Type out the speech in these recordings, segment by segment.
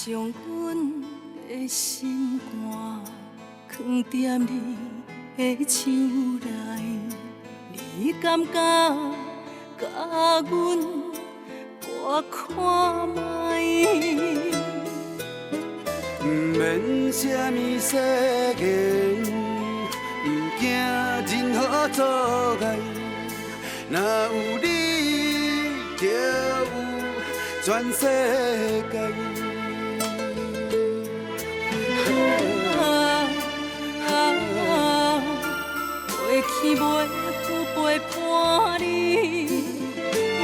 将阮的心肝藏在你的手内，你敢敢甲阮我看卖？不免什么世间，不惊任何阻碍，若有你，就有全世界。过去袂有陪伴你，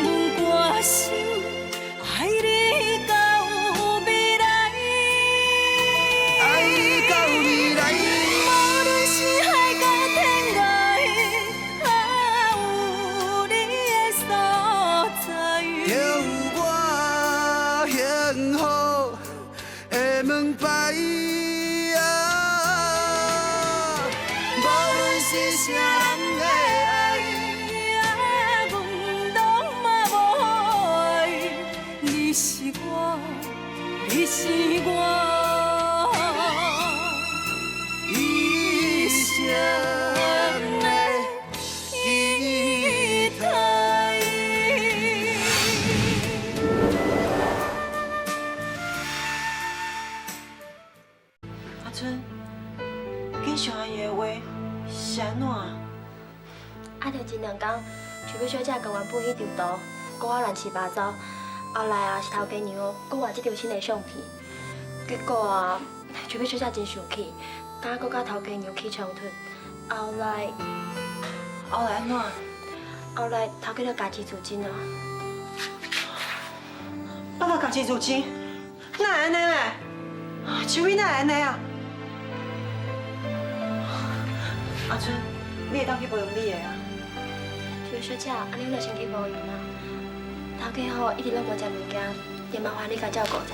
阮决心爱你到未来。爱到未来。无论是海角天涯，有你的所在，就有我幸福的门牌。是啥人的爱，阮拢嘛无爱。你是我，你是我一生的期待。阿春，紧想阿姨的话。是安怎？就前2天，徐美小姐甲原本迄张图搞啊乱七八糟，后来是头家娘搁换这张新的相片，结果徐美小姐真生气，敢搁甲头家娘起冲突。后来安怎？后来头家就家己自尽啊！爸爸家己自尽？哪会安尼嘞？秋美哪会安尼啊？阿春，你会当去陪用你的啊？徐美小姐，安尼我就先去无用啦。头家吼一直拢无食物件，也麻烦你甲照顾者。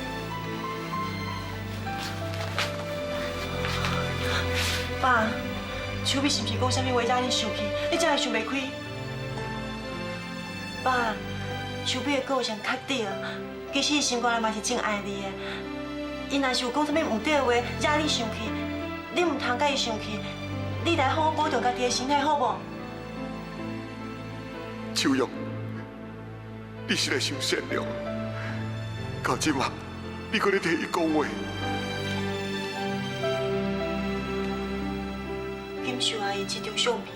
爸，秋美是毋是讲啥物话才你生气？你才会想袂开？爸，秋美的个性较直，其实伊心肝内嘛是真爱你的。伊若是有讲啥物唔对的话，惹你生气，你唔通甲伊生气。你来好好保重家己的身体，好无？秋玉，你实在伤善良。到即嘛，你搁咧替伊讲话。金秀阿姨这张相片，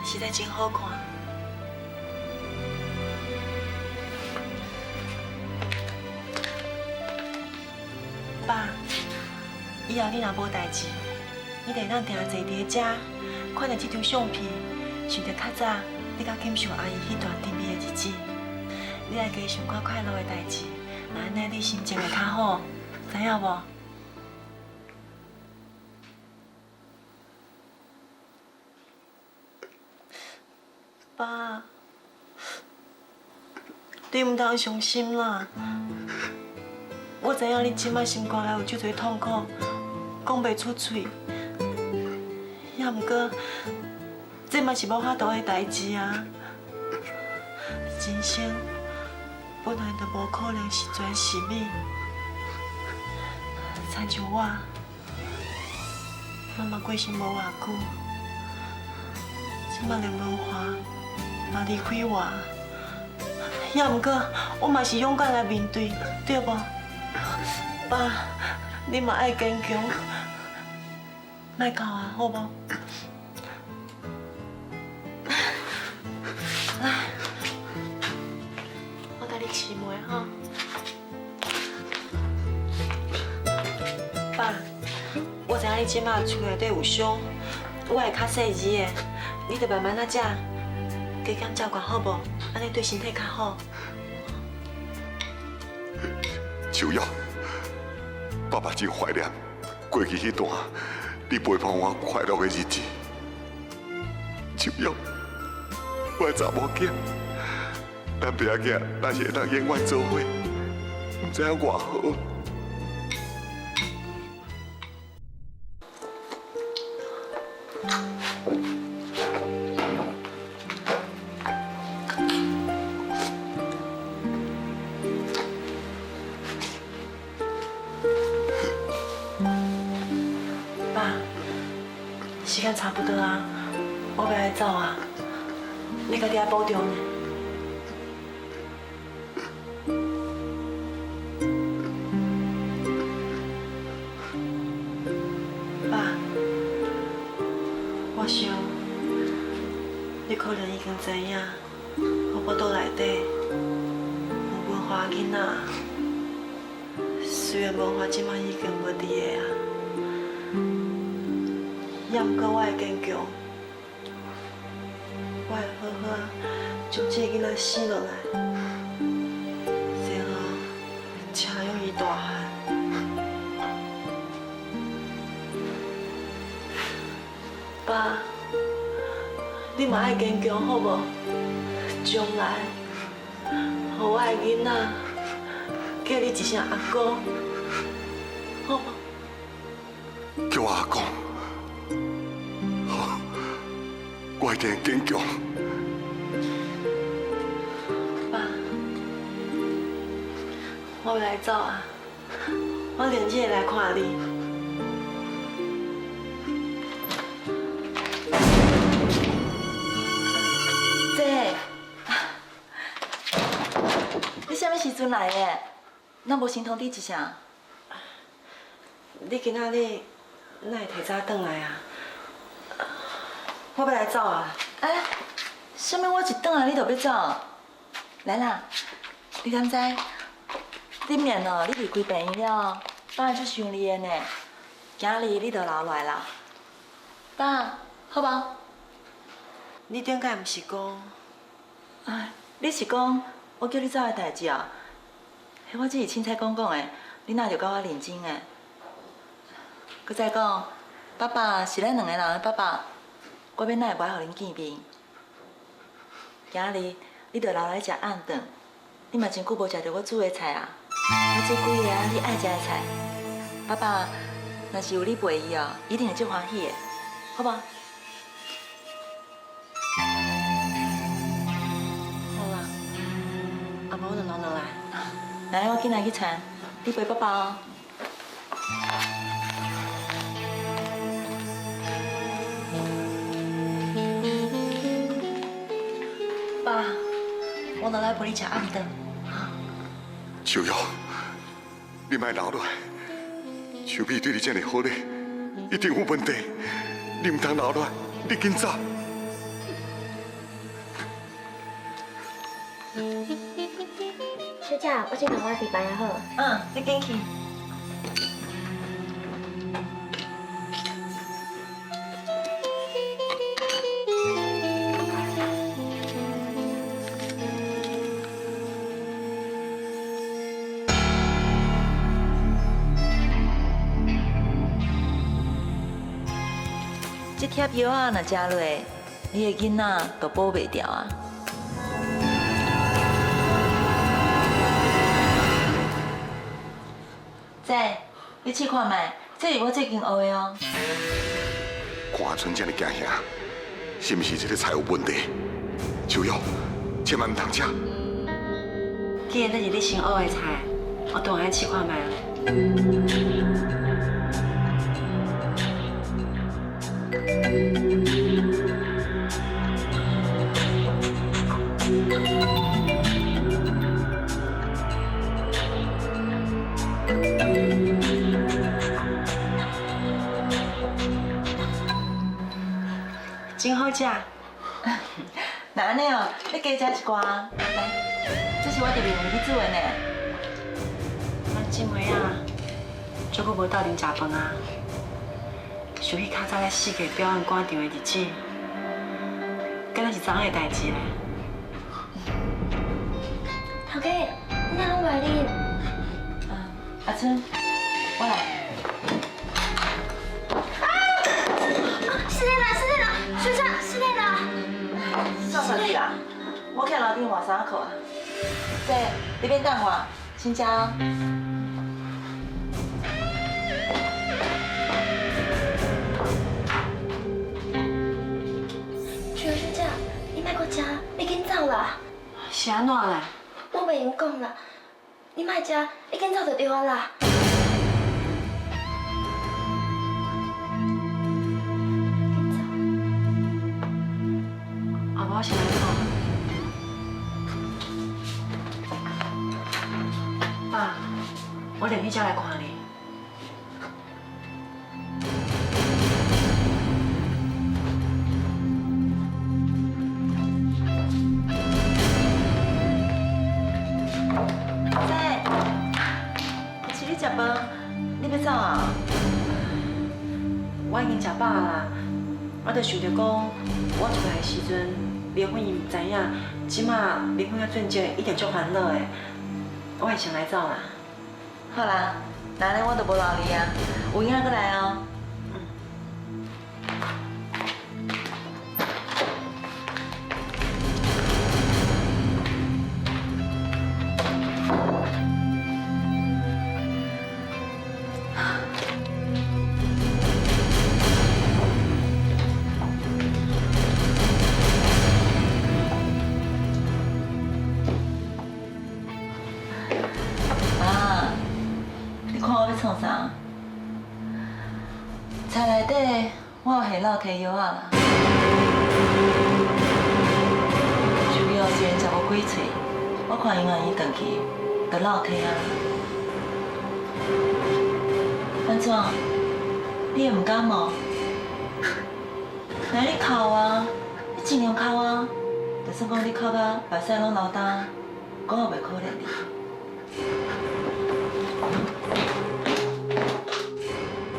实在真好看。爸，以后你若无代志。你得当定坐伫遮，看到这张相片，想着较早你甲金秀阿姨迄段甜蜜的日子，你来加想看快乐的代志，安尼你心情会较好，知影无？爸，你唔通伤心啦！我知影你即摆心肝内有足多痛苦，讲袂出嘴。也毋过，这嘛是无法度的代志啊！人生本来就无可能是全是美，亲像我，妈妈过身无偌久，即马连文华嘛离开我，也毋过我嘛是勇敢来面对，对无？爸，你嘛爱坚强。莫哭啊，好无？来，我甲你试摸哈。爸，我知影你即马厝内底有伤，我会较细致的，你着慢慢仔食，加减照顾好无？安尼对身体较好。秋玉，爸爸真怀念过去迄段。你陪伴我快乐的日子，秋玉，我的查某囝，咱爸囝若是会当永远做伙，唔知影偌好。差不多啊，我要来走啊，你家己要保重呢。爸，我想你可能已经知影，我肚内底有文化囡仔。虽然文化即摆已经无伫个啊，也毋过我会坚强，我会好好啊，将这个囡仔生落来，然后请养伊大汉。爸，你嘛爱坚强好无？将来，予我的囡仔叫你一声阿公，好无？叫我阿公，好，我一定会坚强。爸，我要来走啊！我连日来看你。姐，你什么时阵来的？哪无先通知一声？你今仔日哪会提早转来啊？我要来走啊！哎，什么？我一转来你就要走？来啦，你敢知？顶面哦，你离开病院了，爸就想你的呢。今日你就留来啦，爸，好无？你顶摆毋是讲？哎，你是讲我叫你走的代志啊？迄我只是凊彩讲讲的，你哪就甲我认真的？佮再讲，爸爸是咱两个人的爸爸，我要哪会不爱互恁见面？今日你就留来食暗顿，你嘛真久无食着我煮的菜啊！我煮几个你爱食的菜，爸爸若是有你陪伊哦，一定会足欢喜的，好无？好啦，阿妈我就留落来。来，我紧来去传，你陪爸爸哦。爸，我落来陪你吃暗顿。秋瑶，你莫留落来。秋碧对你这么好咧，一定有问题。你唔通留落来，你紧走。小姐，我先同我地板好。你紧去。这贴药啊，若食落，你的囡仔都保袂掉啊！姐，你试看卖，这是我最近学的哦。看春这么惊吓，是毋是这个菜有问题？秋瑶，千万唔通吃。既然这是你新学的菜，我当然爱试看卖啊。真好食。那安尼哦，你加食一寡，来，这是我特别为你煮的呢。咱姊妹啊，足久无斗阵食饭啊，想起较早咧世界表演馆场的日子，敢若是昨下的代志咧。头家，你哪拢来哩？阿春，我来。失恋了，失恋了，学长失恋了。算算你啦，我去楼顶换衫裤啊。姐，你免等我，先食哦。学长，你莫搁食，你紧走啦。是安怎咧？我袂用讲啦，你莫食，你紧走就对啊啦。紧走。我先来看。爸，我连去家来看你。是你食饭，你要走啊？我已经食饱啦，我就想着讲，我出来的时阵，离婚伊唔知影，即马离婚啊转接，一定足烦恼的。我会先来走啦。好啦，那安尼我就无留你啊，有影过来哦。啊，你看我要创啥？菜内底我有下老摕药啊啦。树药一连食无几喙，我看因为伊转去，就老摕啊。安怎？你也唔敢哦？那你哭啊，你尽量哭啊。就算讲你哭到目屎拢流干，我也袂可怜你。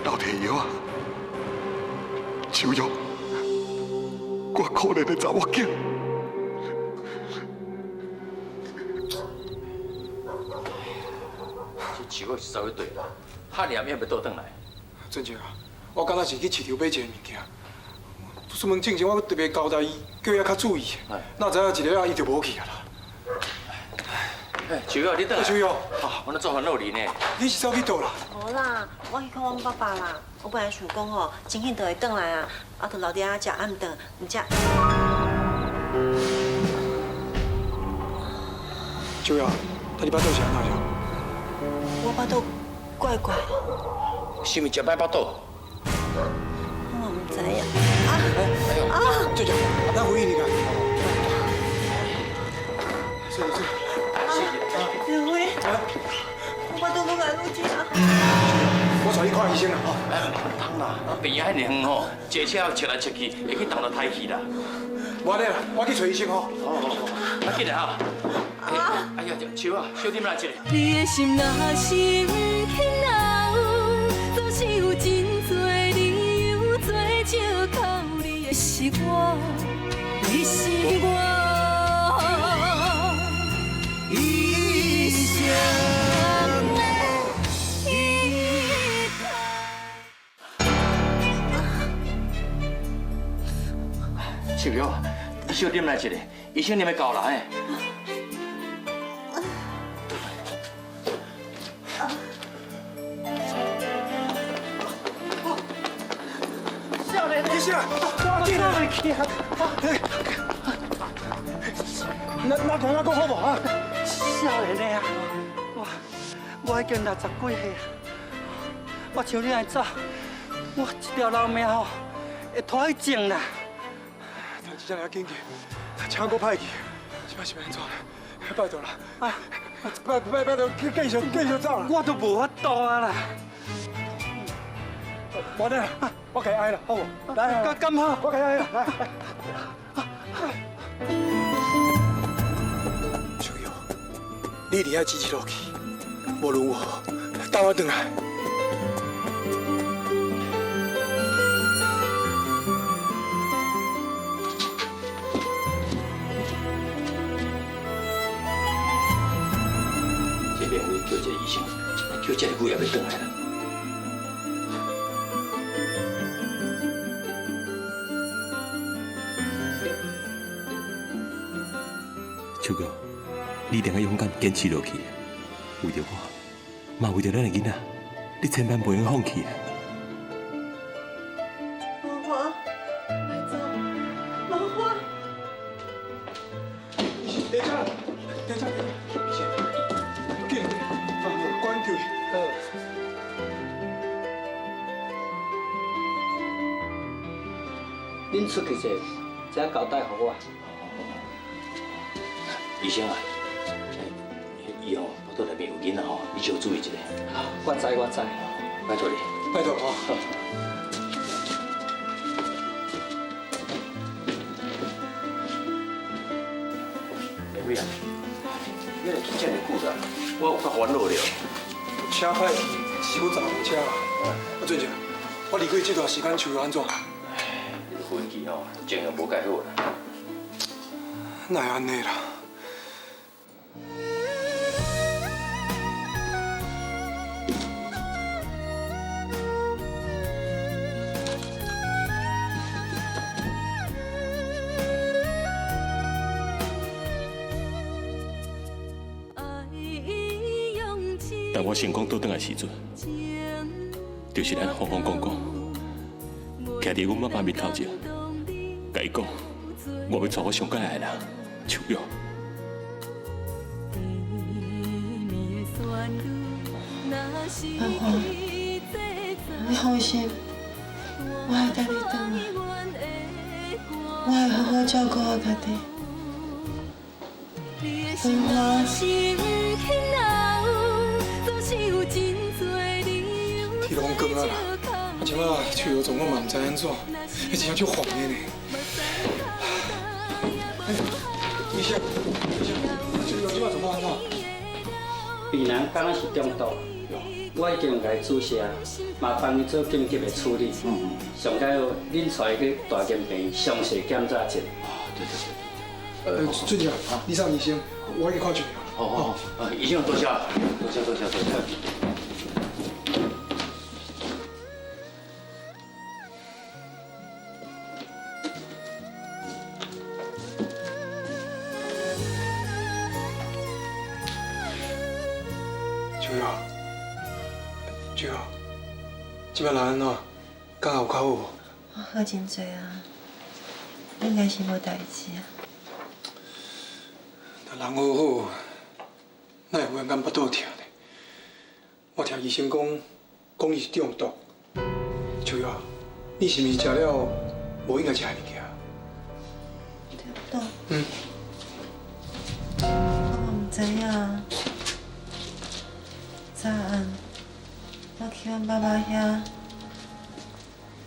老摕药啊，秋玉，我可怜的查某囝。这树是走去对啦，哈年也要倒转来。真正啊，我敢若是去市场买一个物件，出门之前我特别交代伊，叫伊较注意。哪知影一个伊就无去啊啦。哎，秋玉，你倒来。秋玉，啊，我那做烦恼你呢。你是走去倒啦？无啦，我去看阮爸爸啦。我本来想讲吼，真紧就会转来啊，啊，就留伫遐食暗顿，唔食。秋玉，你巴肚是安怎样？我巴肚怪怪的，是毋是食歹巴肚？我唔知影。这就，咱回应你看。是。刘辉，我巴肚愈来愈痛。我带你看医生啦，吼。通啦，病院遐尼远吼，坐车切来切去，会去动到胎气啦。无安尼啦，我去找医生吼。好，紧来哈。哎呀，秋啊，小点来一个。你的心若是不肯留，总是有真多理由做借口。你的是我，你是我，一生的依靠。秋玉，你小点来一个，医生你要交人诶。医生，我进来去啊！那讲好无啊？少年的啊，我已经60几岁啊，我像你安走，我一条老命吼会拖去种啦。但是这样紧去，请我歹去，这摆是要安怎？拜托啦！啊，拜托，继续走啦！我都无法度啊啦。无呢，我给挨了，好无？来，咁好，我给挨了，来。秋玉，你一定要支持落去，无论如何，等我回来。这边会叫一个医生，叫这个姑爷要回来啦。秋哥，你一定要勇敢坚持落去，为着我，嘛为着咱的囡仔，你千万不用放弃啊！老花，来走，老花。等一下，医生，紧，关注恁出去者，才交代给我。医生啊，以后腹肚内面有囡仔吼，你就注意一下。我知我知，拜托你。拜托哦。下尾啊，你来去遮尔久啦，我有较烦恼了。车歹去，是要查无车啊。啊，俊正，我离开这段时间手又安怎？你飞机吼，情形无介好啦。哪会安尼啦？当我成功倒转来时阵，就是咱风风光光，徛伫阮爸爸面头前，甲伊讲，我要找我上介爱的人，秋玉。阿华，你放心，我会带你回来，我会好好照顾我家己。阿华。天拢光啊啦！啊，即马手又状况嘛唔知安怎，真正足烦的呢。医生，手又即马状况安怎？病人敢若是中毒，我已经甲伊注射，麻烦你做紧急的处理。上解要恁带去大健病详细检查一下。对。俊正，李尚医生，我去看俊正。好，医生多谢，多谢。秋瑶，即摆人安怎？敢有较好无？我好真多啊，应该是无代志啊。人好好，哪会忽然间腹肚疼呢？我听医生讲伊是中毒。秋瑶，你是毋是食了无应该食的物件？中毒？我唔知影。早暗，我去阮爸爸遐，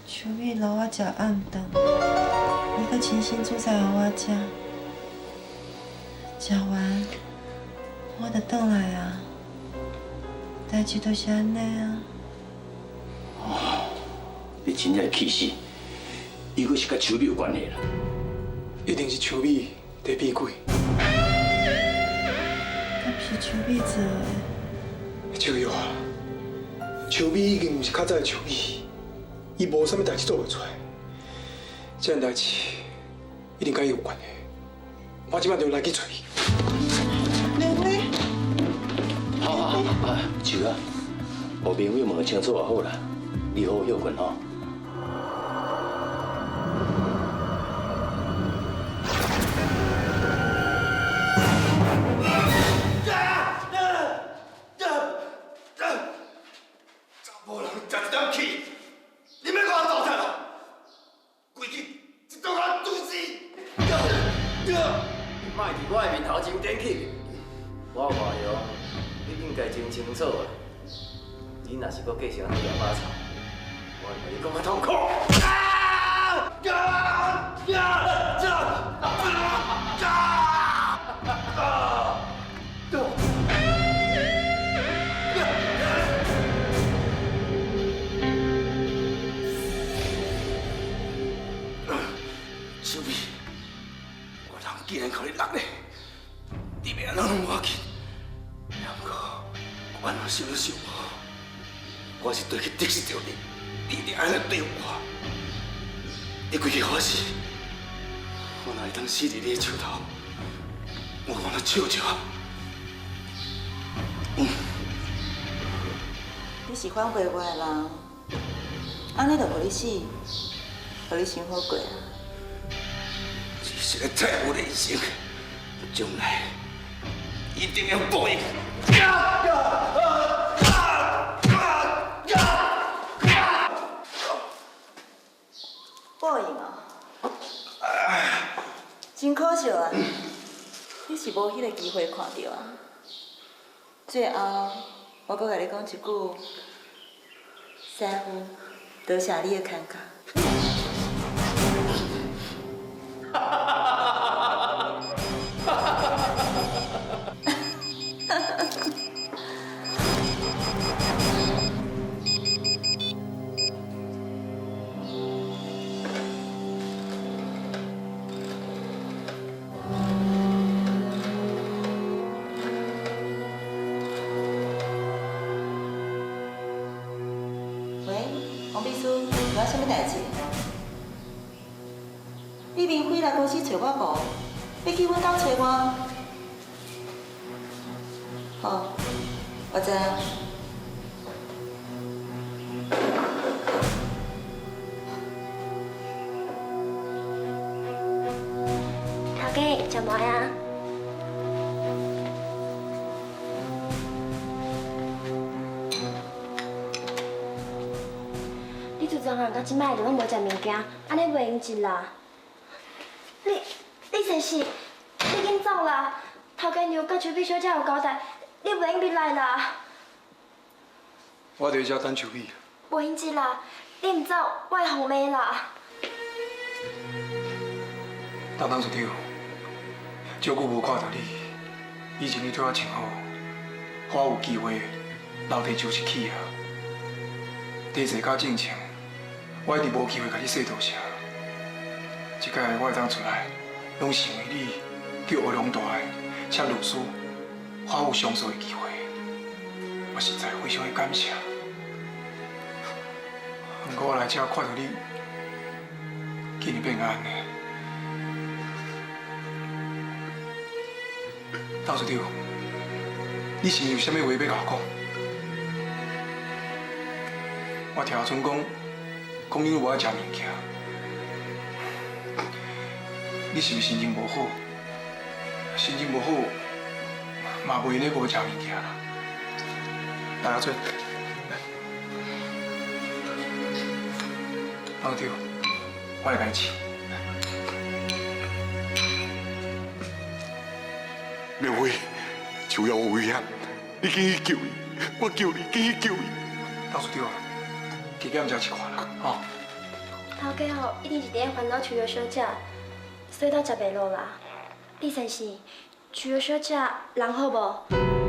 秋米留我食暗顿，伊阁亲身煮菜互我食。食完，我就转来啊。代志就是安尼啊。你真正气死！伊阁是甲秋米有关系啦。一定是秋米在变鬼。敢是秋米做的？秋瑶啊，秋米已经毋是较早的秋米，伊无啥物代志做袂出来。这样代志一定甲伊有关系。我即摆就来去找伊。刘辉，好，秋啊，有朋友问清楚就好啦，你好好休困吼。莫伫我的面头前点起，我看哟，你应该真清楚啊。你若是搁继续安尼摇把草，我会让你更较痛苦。小美，我人竟然可以落咧，你要安怎拢无要紧。不过，我若想都想无，我是对去得失着你，你一定安尼对我。你规个好死，我哪会当死伫你的手头？我讲了笑笑。你是反悔我的人，安尼就互你死，互你生活过啊。只是个再无人生，将来一定要报应。报应啊！真可惜啊！你是无迄个机会看到啊。最后，我阁甲你讲一句，师傅，多谢你的牵挂。王秘书，有啥物代志？李明辉来公司找我无？要去阮家找我？好，我知影。头家，食糜啊？你自从到即摆就拢无食物件，安尼袂用劲啦。你真是，你紧走啦！头家娘甲秋美小姐有交代，你袂用入来啦。我伫遮等秋美。袂用劲啦，你唔走，我会红骂啦。当处长，照久无看到你，以前你对我真好，我有机会留地就一起啊。地势较正常，我一直无机会甲你说多谢。即届我会当出来，拢是因为你叫学龙大的请律师，我有上诉的机会，我实在非常的感谢。不过我来遮看到你，竟然变安尼。当处长，你是有啥物话要甲我讲？我听阿春讲你无爱食物件，你是毋是心情无好？心情无好，嘛袂用咧无食物件啦。来阿春，当处长，我来甲你试。明辉，树妖有危险，你紧去救伊！我求你，紧去救伊！当处长，加减食一寡啦，吼。头家吼，一定是伫咧烦恼秋瑶小姐，所以才食袂落啦。李先生，秋瑶小姐人好无？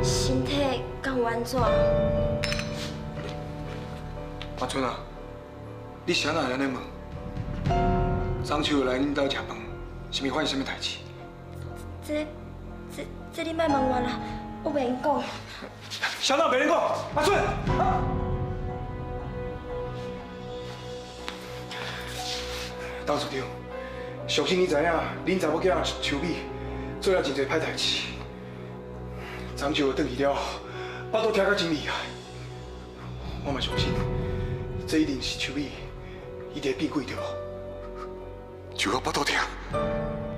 身体敢有安怎？阿春啊，你啥人安尼问？张秋瑶来恁兜食饭，是毋发生啥物代志？这你莫问我啦，我袂用讲。啥人袂用讲？阿春。当处长，相信你知影，恁查某囝秋美做了真侪歹代志。张秋转去了，巴肚疼甲真厉害。我嘛相信，这一定是秋美伊伫变鬼对无？树妖巴肚疼，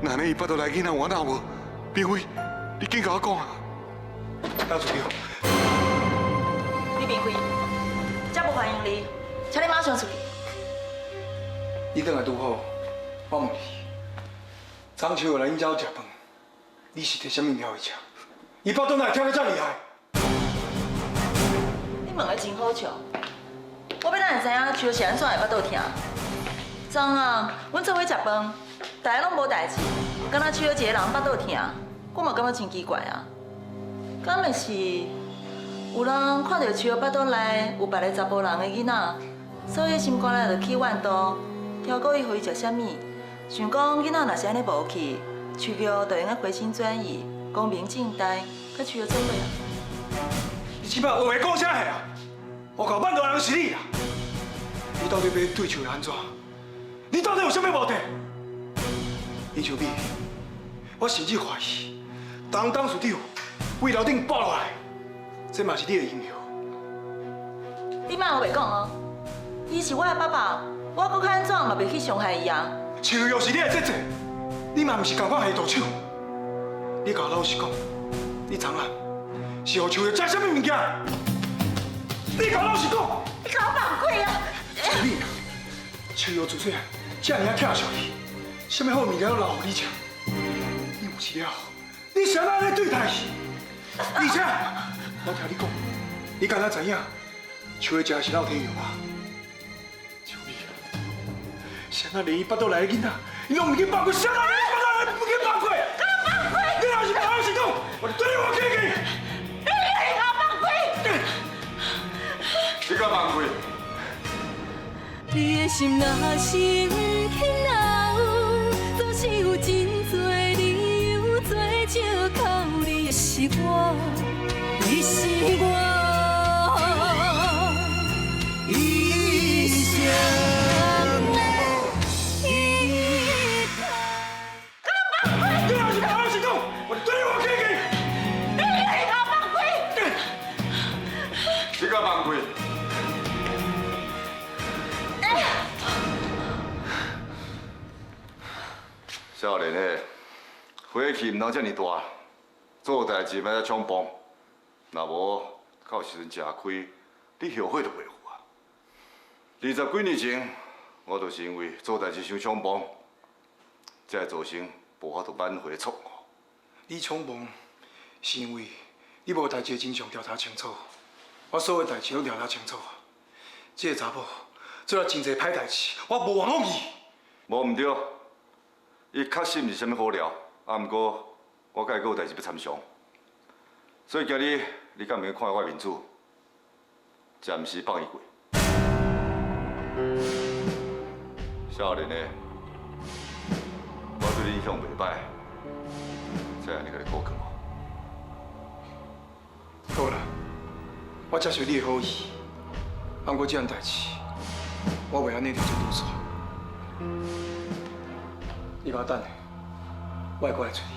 那安尼伊巴肚内囡仔有安那无？明辉，你紧甲我讲啊！当处长，李明辉，这无欢迎你，请你马上出去。你倒来拄好，我问你，张秋来恁家食饭，你是摕啥物料去食？伊巴肚哪会疼得遮厉害？你问的真好笑，我要哪会知影秋是安怎会巴肚疼？昨暗阮做伙食饭，大家拢无代志，敢若秋一个人巴肚疼，我嘛感觉真奇怪啊。敢会是有人看到秋巴肚内有别个查甫人的囡仔，所以心肝内就起怨妒。挑故意互伊食啥物，想讲囡仔若是安尼无去，秋瑶就用个回心转意，光明正大，甲秋瑶做伙啊！你即摆话话讲啥个啊？我搞办大人是你啦！你到底要对秋瑶安怎？你到底有啥物目的？林秋美，我甚至怀疑，当处长为楼顶爆落来，这嘛是你的阴谋。你莫我袂讲哦，伊是我的爸爸。我搁较安怎嘛袂去伤害伊啊！秋瑶是你的姐姐，你嘛毋是共款下毒手。你甲我老实讲，你昨暗是互秋瑶食啥物物件？你甲我老实讲！你甲我放鬼啊！秋美啊，秋瑶自细遮尔啊疼惜你，啥物好物件都留互你食。你有时了，你谁人咧对待伊？而且，我听你讲，你敢若知影，树的食的是老天药啊！秋米，谁人连伊巴肚内的囡仔，伊拢唔去放过，谁人连伊巴肚内唔去放过？放过！你若是不好是讲，我就对你我客气。你敢放过？你敢放过？你的心若是不肯留，总是有真多理由做借口。你是我，你是我，一生的依靠。你若是不好是讲，我就对你我客气。你敢放过？你敢放过？少年的火气唔通遮尔大，做代志莫再冲动，若无到时阵吃亏，你后悔都袂有啊！20几年前，我就是因为做代志伤冲动，才会造成无法度挽回的错误。你冲动，是因为你无代志真相调查清楚，我所有代志拢调查清楚。这个查某做了真侪歹代志，我无冤枉伊。无毋对，伊确实毋是啥物好料，啊，毋过我甲伊阁有代志要参详，所以今日你敢毋愿看我的面子，暂时放伊过。少年的，我对你印象袂歹，才安尼甲你告诉我。好啦，我接受你的好意，不过这件代志，我袂安尼就做多煞。你甲我等下，我会过来找你。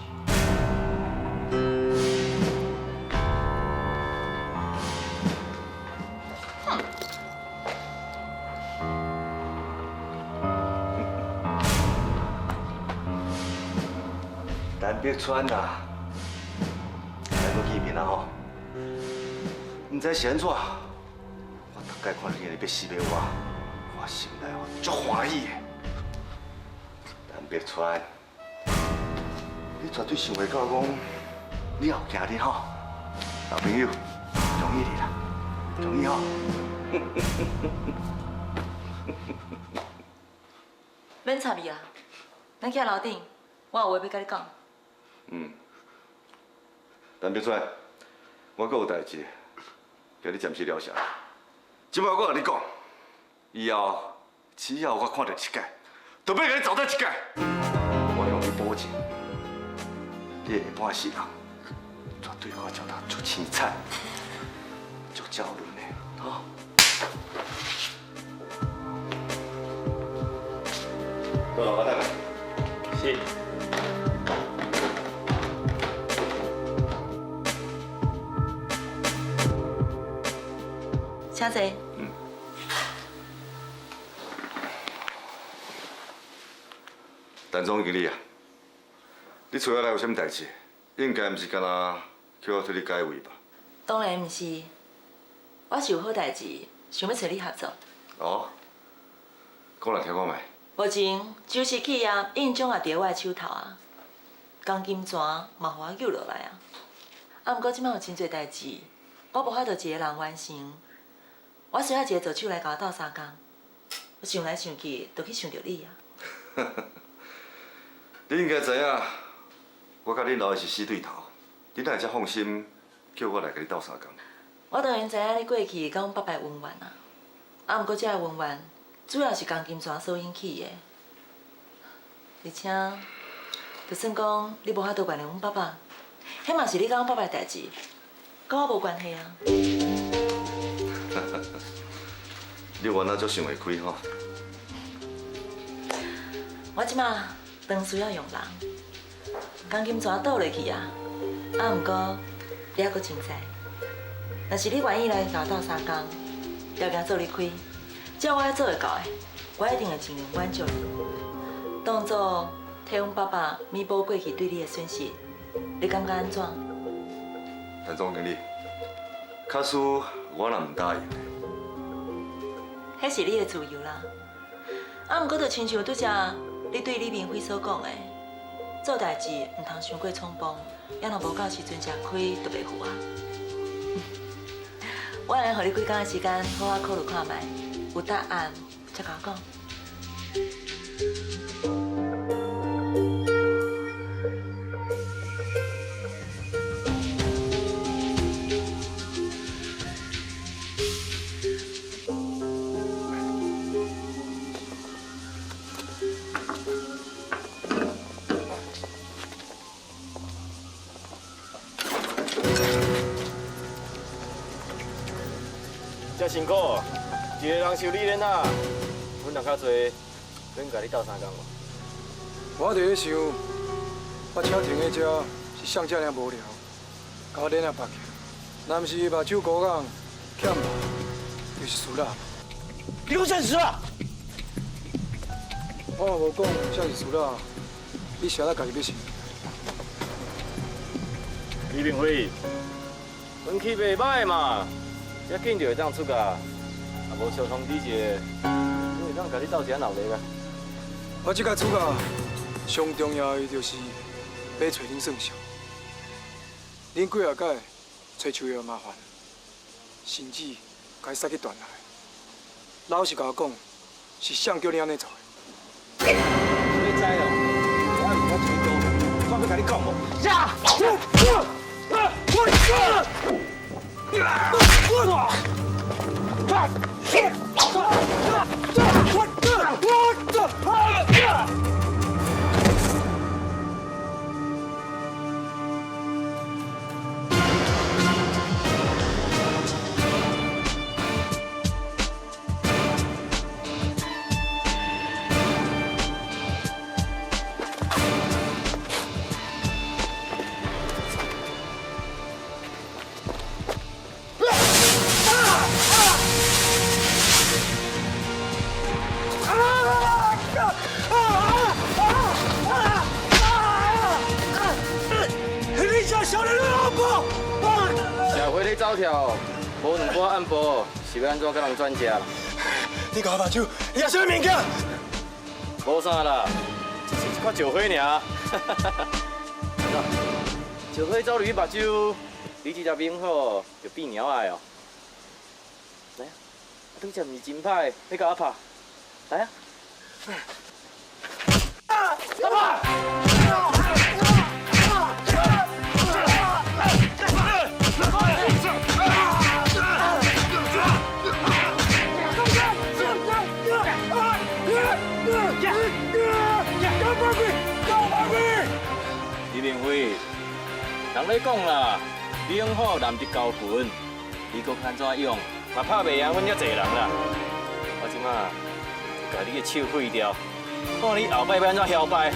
陈碧川啊，来个见面啊吼！唔知是安怎，我大概看你安尼要死要活，我心内哦足欢喜的。陈碧川，你绝对想袂到讲，你后惊你吼，老朋友，中意你啦，中意吼。免插伊啦，咱徛楼顶，我有话要甲你讲。陈碧川，我阁有代志，叫你暂时了下。即摆我甲你讲，以后只要我看到一届，就要甲你找到一届。我向你保证，你下半世人绝对我照到足青菜、足娇嫩的，吼。到了，我等下。是。请坐。陈总经理啊，你找我来有啥物代志？应该毋是干那叫我替你解围吧？当然毋是，我是有好代志，想要找你合作。哦，讲来听看卖。目前周氏企业印章也伫我的手头啊，钢筋泉嘛互我救落来啊。啊，毋过即摆有真侪代志，我无法度一个人完成。我需要一个助手来甲我斗相共，我想来想去，就去想到你啊。你应该知影，我甲恁老的是死对头，你哪会遮放心叫我来甲你斗相共？我当然知影你过去甲阮爸爸的恩怨啊，啊，毋过这个恩怨主要是钢筋泉所引起的，而且，就算讲你无法度原谅阮爸爸，迄嘛是你甲阮爸爸的代志，甲我无关系啊。你原来足想会开吼？我即马当需要用人，钢筋泉倒落去啊，啊，毋过你还阁真在。若是你愿意来甲我斗相共，条件做你开，只要我爱做会到的，我一定会尽量挽救你，当作替阮爸爸弥补过去对你的损失。你感觉安怎？陈总经理，假使我若唔答应，迄是你的自由啦。啊，毋过就亲像拄则你对李明辉所讲的，做代志唔通伤过匆忙，要若无到时阵吃亏，就袂赴啊。我来互你几工的时间，好好考虑看卖，有答案再甲我讲。真辛苦哦，一个人修理恁啊，阮人较侪，恁甲你斗相共无？我伫咧想，我车停喺遮是上遮尔无聊，甲我脸啊白起，若毋是目睭高昂欠骂，就是输啦。你讲啥事啊？我嘛无讲啥是输啦，你写了家己要信。李明辉，运气袂歹嘛。要紧就会当出噶，啊无小通知一下，我会当甲你斗一下闹热啊。我即个主啊，上重要的就是要找恁算账。恁几下届找树叶麻烦，甚至该塞去断来。老实甲我讲，是谁叫你安尼做的？你知哦，我毋捌吹刀，我要甲你讲无？呀！社会咧走跳，无两波按波，是要安怎甲人转嫁？你甲我目睭，你也啥物物件？无啥啦，只是一块石灰尔。石灰走入去目睭，你这只面好就变猫仔哦。来啊，你这毋是真歹，你甲我拍，来啊！阿爸！李明辉，人咧讲啦，两好难得交群，你搁安怎用，嘛拍袂赢阮遐济人啦。我即马甲你的手废掉，看你后摆要安怎嚣摆。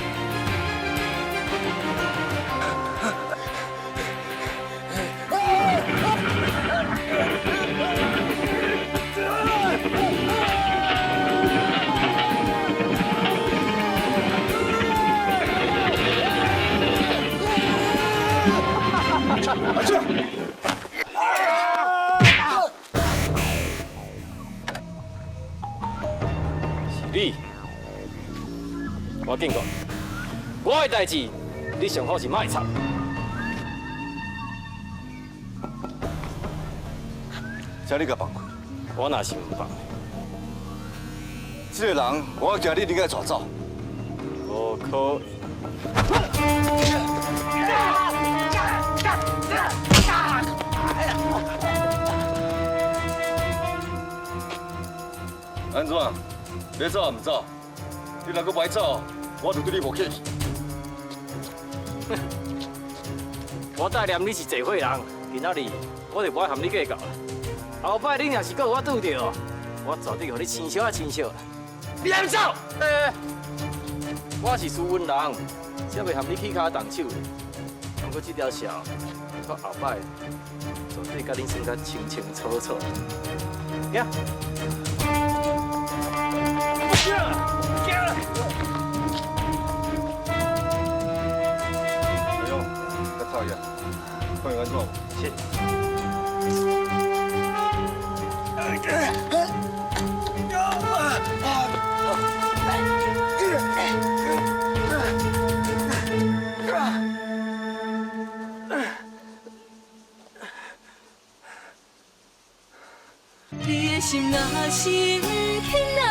是你，我警告，我的代志，你上好是莫插。请你甲放开。我若是唔放，这个人，我惊你应该带走。无可安怎？要走唔走？你若阁歹走，我就对你无客气。我带念你是济伙人，今仔日我就无爱和你计较啦。后摆你若是搁有我拄着，我绝对互你亲笑啊亲笑。你还唔走？我是斯文人，才袂和你起骹动手的。不过这条线，我后摆绝对甲你算甲清清楚楚。行。哎呦，较差呀，看安怎？是。成牵人，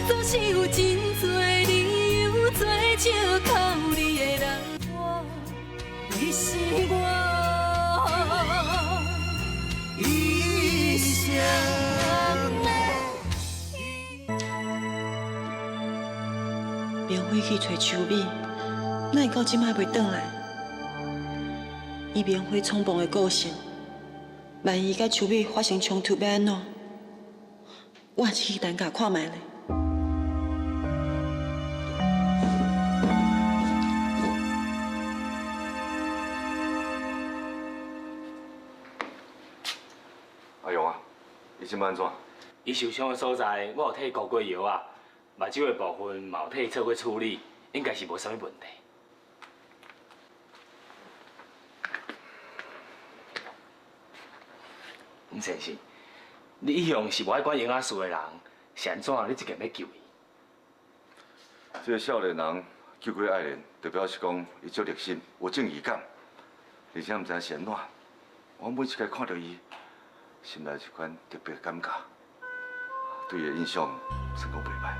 总是有真多理由做借口你的人，你是我一生的。明辉去找秋美，哪会到即摆袂转来？以明辉冲动的个性，万一甲秋美发生冲突，要安怎？我还是去等下看卖咧。阿勇啊，你今安怎？伊受伤的所在，我有替顾过药啊，目睭的部分嘛有替伊做过处理，应该是无啥物问题。吴先生，你以向是无爱管婴仔事的人，是安怎？你即个要救伊？这个少年人救过爱人，就表示讲伊足热心，有正义感，而且毋知是安怎。我每一次看到伊，心内一款特别的感觉，对伊的印象算讲袂歹。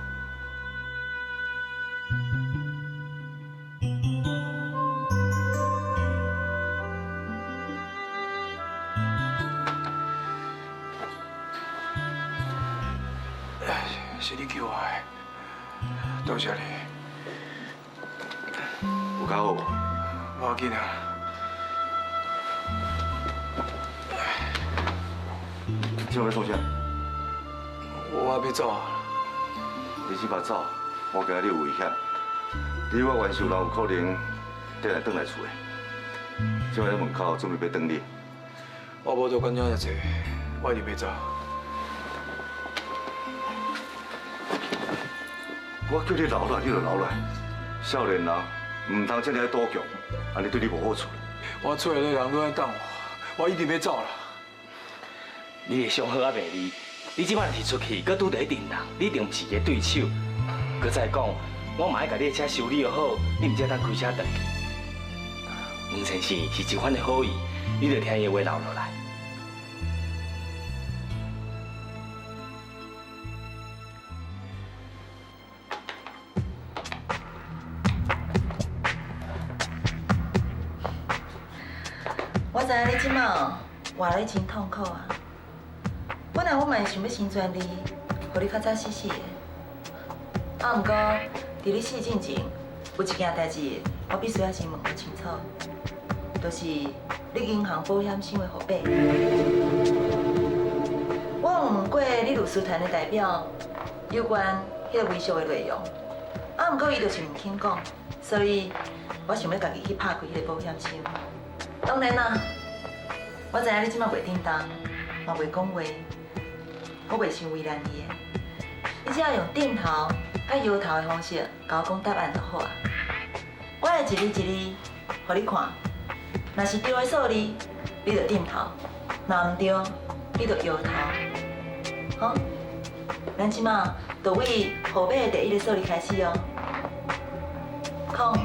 是你救我的，多谢你。有较好无？无要紧啊。今晚要创啥？我要走啊。你即马走，我惊你有危险。你我元首人有可能转来厝的。今晚在门口准备要等你。我无多管遮尔济，我一定要走。我叫你留落来，你就留落来。少年人唔通这样赌局，安尼对你无好处。我厝内的人都在等我，我一定要走啦。你的伤好啊，袂离。你即摆提出去，搁拄着迄阵人，你一定毋是个对手。搁再讲，我嘛爱甲你的车修理好，你毋才当开车转去。黄先生是一番的好意，你着听伊的话留落来。我知影你即马活得真痛苦啊！本来我嘛是想要成全你，互你较早死死的。啊，毋过伫你死之前，有一件代志，我必须要先问个清楚，就是你银行保险箱的号码。我有问过你律师团的代表有关迄个维修的内容，啊，毋过伊就是毋肯讲，所以我想要家己去拍开迄个保险箱。当然啦，我知影你即马袂叮当，嘛袂讲话，我袂想为难你的。你只要用点头、甲摇头的方式，甲我讲答案就好啊。我会一字一字，互你看。若是对的数字，你就点头；若毋对，你就摇头。好，咱即马就为号码的第一个数字开始哦。空。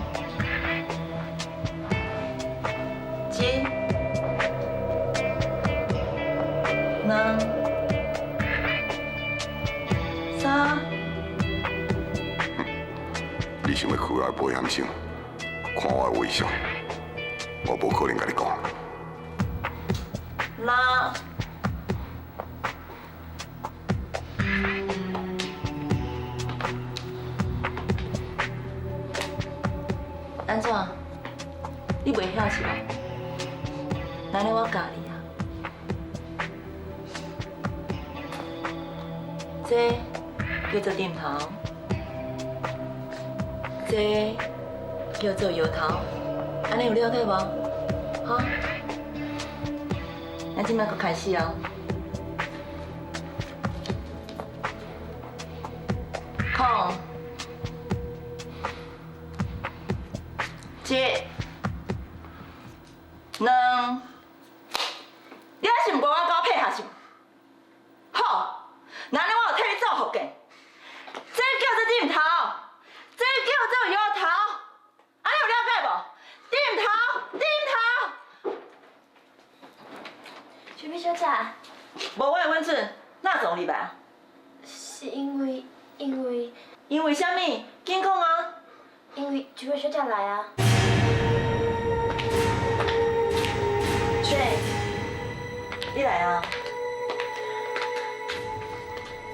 一、两、三。你想要开我的保险箱，看我的微笑，我无可能甲你讲。六。安怎？你袂晓是吧？那呢，我教你啊。这叫做点头，这叫做摇头。安尼有了解无？好，咱即摆佫开始哦。空。一、两。你还是唔跟我配合是吗？好，那呢我有替你做福建，这叫做点头，这叫做摇头，安尼有了解无？点头，点头。雪碧小姐，无我的温顺，咱哪总你来？是因为因为什么？紧讲啊！因为徐伟小姐来啊。对，你来啊！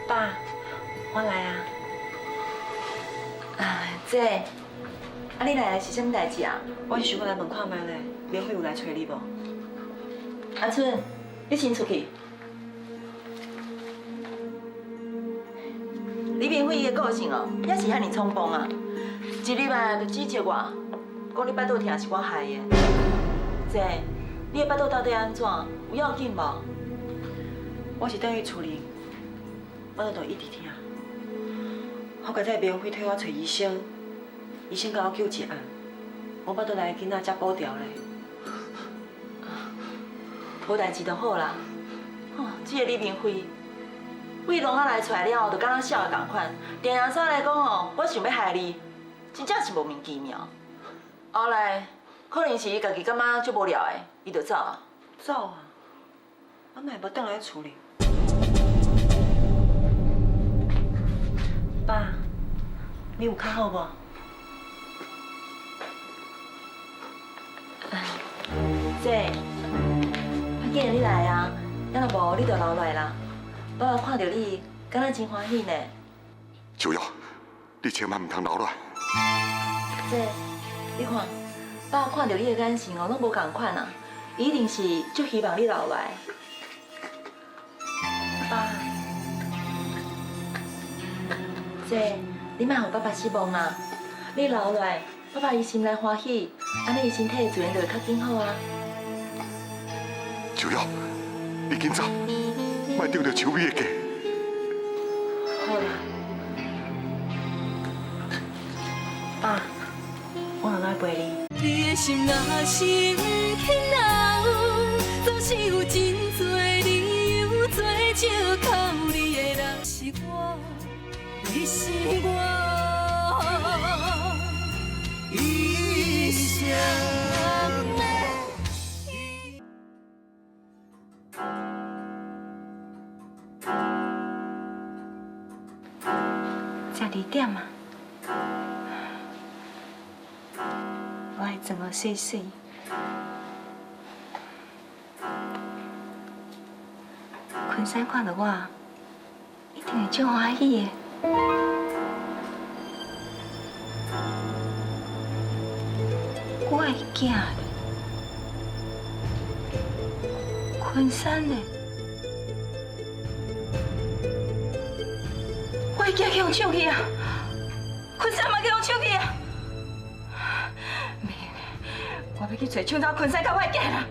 爸，我来啊。姐，你来是什么代志啊？我是想要来问看卖咧，免费有来找你无？阿春，你先出去。李明辉伊的个性哦，也是遐尼冲动啊！一礼拜就指责我，讲你巴肚疼是我害的。姐，你的巴肚到底安怎？有要紧无？我是等于厝里，我都一直疼。好佳在免费替我找医生，医生甲我救一案，我巴肚内的囡仔才保掉咧。无代志就好啦。哦，这个李明辉，为龙仔来出来了后，就敢若笑的同款。电话上来讲哦，我想要害你，真正是莫名其妙。后来可能是伊家己感觉足无聊的，伊就走啊。走啊！我哪会无倒来厝里？爸，你有较好无？姐，既然你来啊，要若无你就留落啦。爸爸看到你，敢若真欢喜呢。秋瑶，你千万唔通留落。姐，你看，爸看到你的眼神哦，拢无共款啊，一定是足希望你留落来。爸，姐，你莫让爸爸失望啦。你留落来，爸爸伊心内欢喜，安尼伊身体自然就会较紧好啊。秋瑶，你紧走，莫丢着秋美的家。好啦，爸，我落来陪你。你的心若是不肯留，总是有真多理由做借口。你的人是我，你是我一生的。才2点啊！我爱装个水水。昆山看到我，一定会足欢喜的。我的囝，昆山的，我的囝去用抢去啊！昆山嘛去用抢去啊！我要去找抢走昆山甲我的囝啦！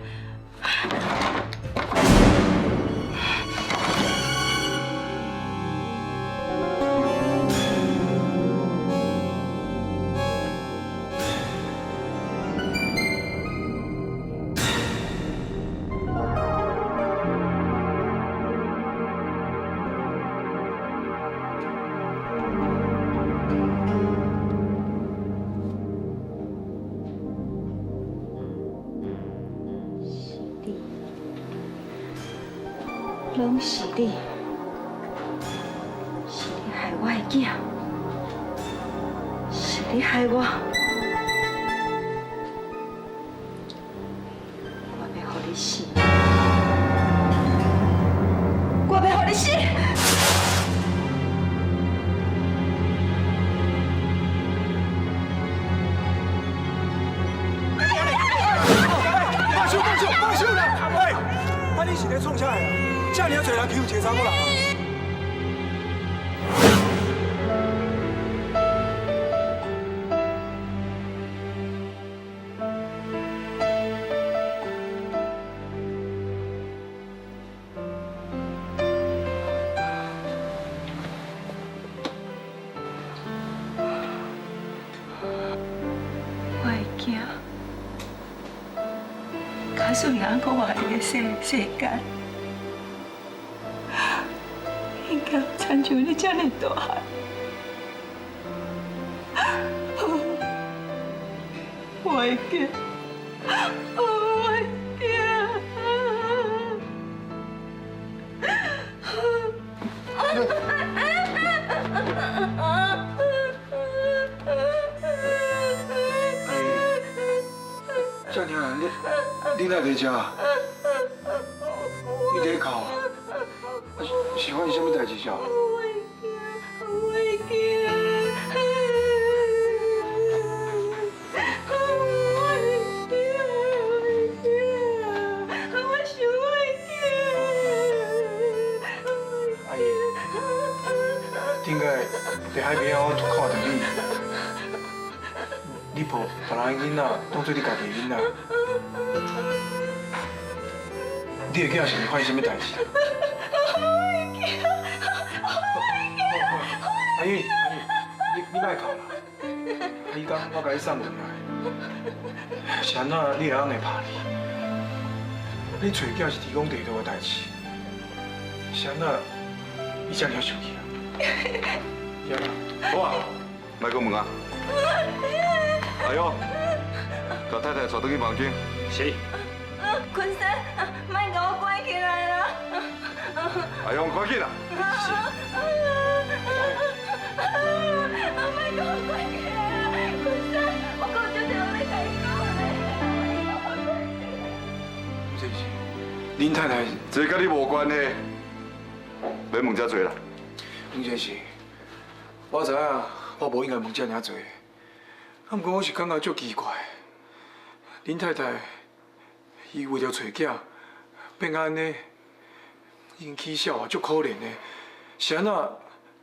拢是你，是你害我的囝，是你害我。我要让你死，我要让你死。放手啦！喂，啊你是咧创啥的啊？遮尔啊侪人欺负一个查某人啊！我的囝，假使人讲话伊的世界，应该亲像你这么大汉。我的囝，我的囝。正听啊，你哪在遮？你在哭啊？是发生什么代志少？我会惊，我想会惊。阿姨，顶个在海边我看到你抱别人的囡仔当做你家己的囡仔，你的囝是发生什么代志？阿姨，你莫哭啦！你讲我甲你送回来，是安怎你会安尼拍你？你找囝是天公地道的代志，是安怎你这么生气啊？呀，好啊，来个问啊！阿勇，把太太带倒去房间。是。坤生，莫甲我关起来啦！阿勇，赶紧啦！是。莫甲我关起来啦！坤生，我讲少少要甲你讲咧。不是，林太太，这跟你无关系，别问遮多啦。林先生，我知影我无应该问遮尔多，不过我是感觉足奇怪，林太太。伊为了找囝，变安尼，已经起笑啊，足可怜的。是安怎？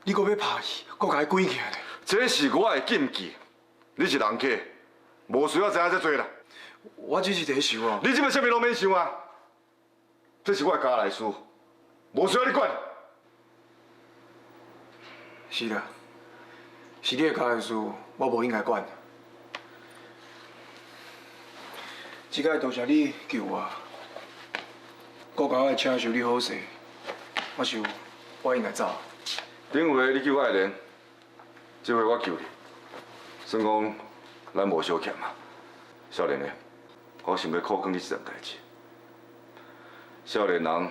你搁要拍伊，搁甲伊关起来咧？这是我的禁忌，你是人客，无需要知影遮多啦。我只是在想啊。你即摆啥物拢免想啊，这是我的家内事，无需要你管。是啦，是你的家内事，我无应该管。即摆多谢你救我，搁甲我请受你好势，我想我应该走。顶回你救我的人，这回我救你，算讲咱无相欠嘛。少年的，我想要考劝你一件代志。少年人，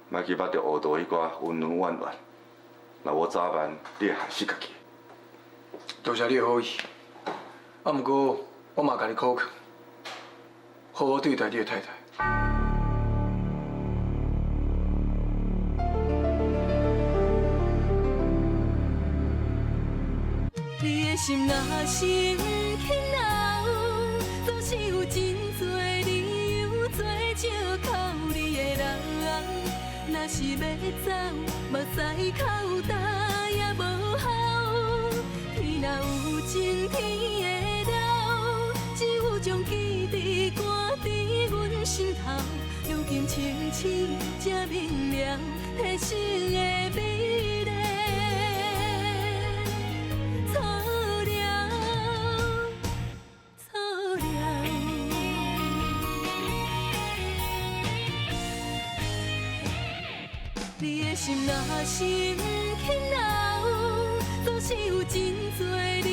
莫去捌着学道迄寡温温婉婉，若无早晚，你会害死家己。多谢你的好意，啊，不过我嘛甲你考劝。好好对待你的太太。你的心若是不肯留，总是有真多理由做借口你的人。若是要走，目屎口干也无效。天若有情，天会了，只有将记忆赶伫阮心头。如今清醒才明了，人生的美丽。错了，错了。你的心若是不肯留，总是有真多理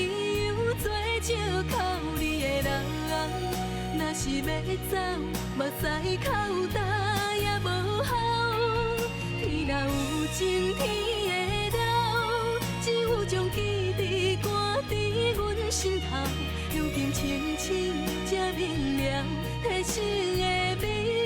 由做借口你的人。若是要走，目屎口干也无效。天若有情，天会了，只有将记忆赶伫阮心头。如今清醒才明了，人生的美。